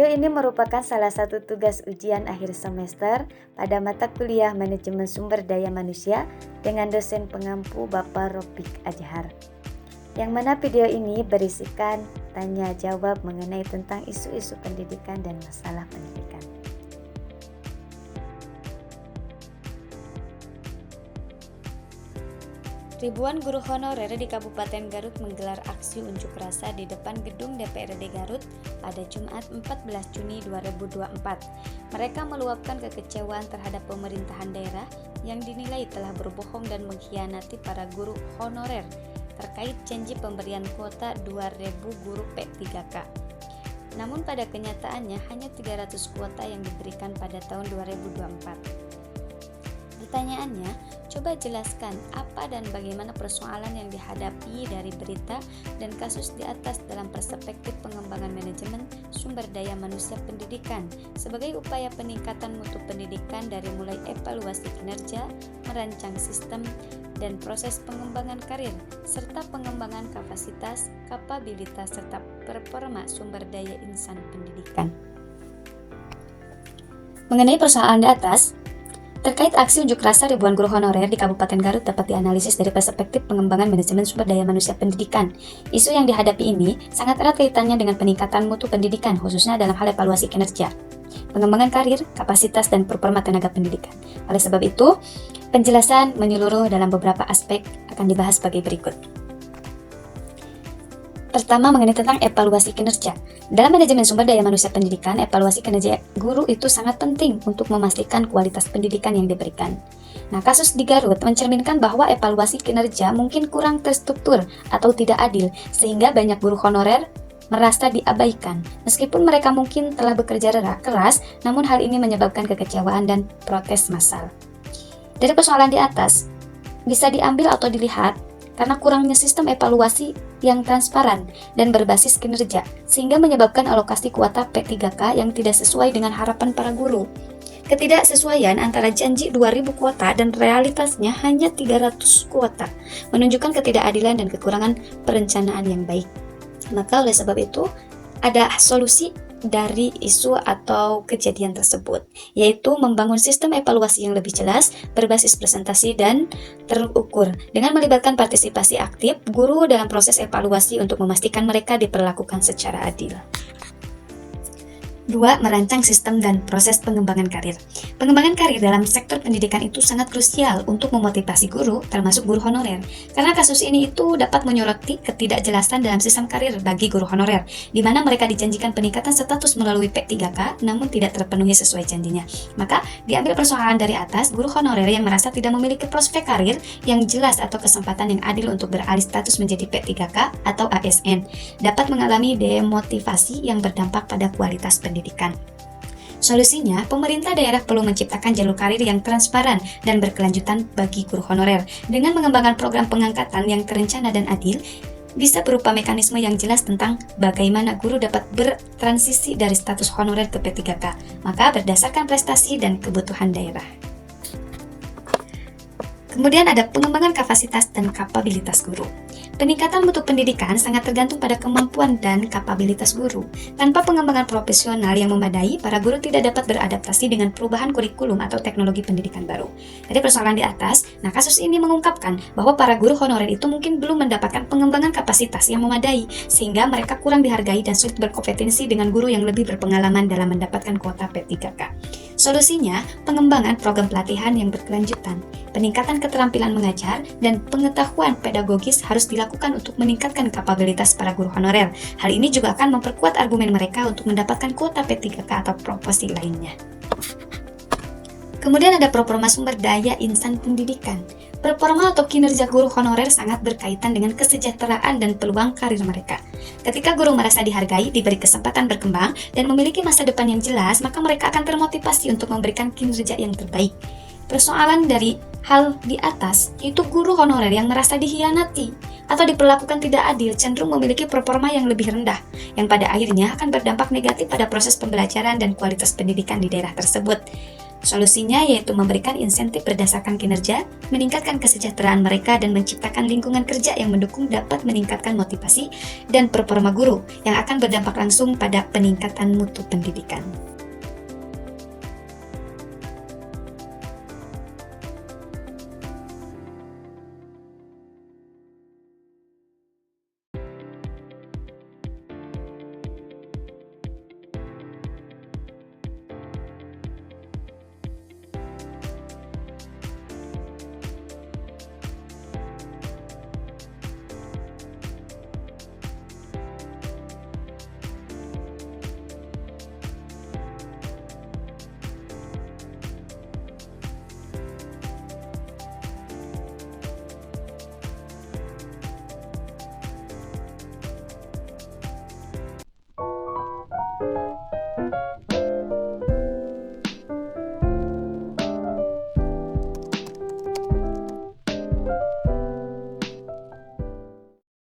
Video ini merupakan salah satu tugas ujian akhir semester pada mata kuliah Manajemen Sumber Daya Manusia dengan dosen pengampu Bapak Ropik Ajhar. Yang mana video ini berisikan tanya jawab mengenai tentang isu-isu pendidikan dan masalah pendidikan. Ribuan guru honorer di Kabupaten Garut menggelar aksi unjuk rasa di depan gedung DPRD Garut pada Jumat 14 Juni 2024. Mereka meluapkan kekecewaan terhadap pemerintahan daerah yang dinilai telah berbohong dan mengkhianati para guru honorer terkait janji pemberian kuota 2.000 guru P3K. Namun pada kenyataannya hanya 300 kuota yang diberikan pada tahun 2024. Pertanyaannya, coba jelaskan apa dan bagaimana persoalan yang dihadapi dari berita dan kasus di atas dalam perspektif pengembangan manajemen sumber daya manusia pendidikan sebagai upaya peningkatan mutu pendidikan dari mulai evaluasi kinerja, merancang sistem, dan proses pengembangan karir, serta pengembangan kapasitas, kapabilitas, serta performa sumber daya insan pendidikan. Mengenai persoalan di atas, terkait aksi unjuk rasa ribuan guru honorer di Kabupaten Garut dapat dianalisis dari perspektif pengembangan manajemen sumber daya manusia pendidikan. Isu yang dihadapi ini sangat erat kaitannya dengan peningkatan mutu pendidikan, khususnya dalam hal evaluasi kinerja, pengembangan karir, kapasitas, dan performa tenaga pendidikan. Oleh sebab itu, penjelasan menyeluruh dalam beberapa aspek akan dibahas sebagai berikut. Pertama, mengenai tentang evaluasi kinerja. Dalam manajemen sumber daya manusia pendidikan, evaluasi kinerja guru itu sangat penting untuk memastikan kualitas pendidikan yang diberikan. Nah, kasus di Garut mencerminkan bahwa evaluasi kinerja mungkin kurang terstruktur atau tidak adil, sehingga banyak guru honorer merasa diabaikan. Meskipun mereka mungkin telah bekerja keras, namun hal ini menyebabkan kekecewaan dan protes massal. Dari persoalan di atas, bisa diambil atau dilihat karena kurangnya sistem evaluasi yang transparan dan berbasis kinerja, sehingga menyebabkan alokasi kuota P3K yang tidak sesuai dengan harapan para guru. Ketidaksesuaian antara janji 2.000 kuota dan realitasnya hanya 300 kuota, menunjukkan ketidakadilan dan kekurangan perencanaan yang baik. Maka oleh sebab itu, ada solusi dari isu atau kejadian tersebut, yaitu membangun sistem evaluasi yang lebih jelas, berbasis presentasi dan terukur, dengan melibatkan partisipasi aktif guru dalam proses evaluasi untuk memastikan mereka diperlakukan secara adil. 2. Merancang sistem dan proses pengembangan karir. Pengembangan karir dalam sektor pendidikan itu sangat krusial untuk memotivasi guru, termasuk guru honorer. Karena kasus ini itu dapat menyoroti ketidakjelasan dalam sistem karir bagi guru honorer, di mana mereka dijanjikan peningkatan status melalui P3K, namun tidak terpenuhi sesuai janjinya. Maka, diambil persoalan dari atas, guru honorer yang merasa tidak memiliki prospek karir yang jelas atau kesempatan yang adil untuk beralih status menjadi P3K atau ASN, dapat mengalami demotivasi yang berdampak pada kualitas pendidikan. Solusinya, pemerintah daerah perlu menciptakan jalur karir yang transparan dan berkelanjutan bagi guru honorer dengan mengembangkan program pengangkatan yang terencana dan adil, bisa berupa mekanisme yang jelas tentang bagaimana guru dapat bertransisi dari status honorer ke P3K, maka berdasarkan prestasi dan kebutuhan daerah. Kemudian ada pengembangan kapasitas dan kapabilitas guru. Peningkatan mutu pendidikan sangat tergantung pada kemampuan dan kapabilitas guru. Tanpa pengembangan profesional yang memadai, para guru tidak dapat beradaptasi dengan perubahan kurikulum atau teknologi pendidikan baru. Dari persoalan di atas, kasus ini mengungkapkan bahwa para guru honorer itu mungkin belum mendapatkan pengembangan kapasitas yang memadai, sehingga mereka kurang dihargai dan sulit berkompetensi dengan guru yang lebih berpengalaman dalam mendapatkan kuota P3K. Solusinya, pengembangan program pelatihan yang berkelanjutan, peningkatan keterampilan mengajar, dan pengetahuan pedagogis harus dilakukan untuk meningkatkan kapabilitas para guru honorer. Hal ini juga akan memperkuat argumen mereka untuk mendapatkan kuota P3K atau promosi lainnya. Kemudian ada performa sumber daya insan pendidikan. Performa atau kinerja guru honorer sangat berkaitan dengan kesejahteraan dan peluang karir mereka. Ketika guru merasa dihargai, diberi kesempatan berkembang, dan memiliki masa depan yang jelas, maka mereka akan termotivasi untuk memberikan kinerja yang terbaik. Persoalan dari hal di atas, yaitu guru honorer yang merasa dikhianati atau diperlakukan tidak adil cenderung memiliki performa yang lebih rendah, yang pada akhirnya akan berdampak negatif pada proses pembelajaran dan kualitas pendidikan di daerah tersebut. Solusinya yaitu memberikan insentif berdasarkan kinerja, meningkatkan kesejahteraan mereka, dan menciptakan lingkungan kerja yang mendukung dapat meningkatkan motivasi dan performa guru yang akan berdampak langsung pada peningkatan mutu pendidikan.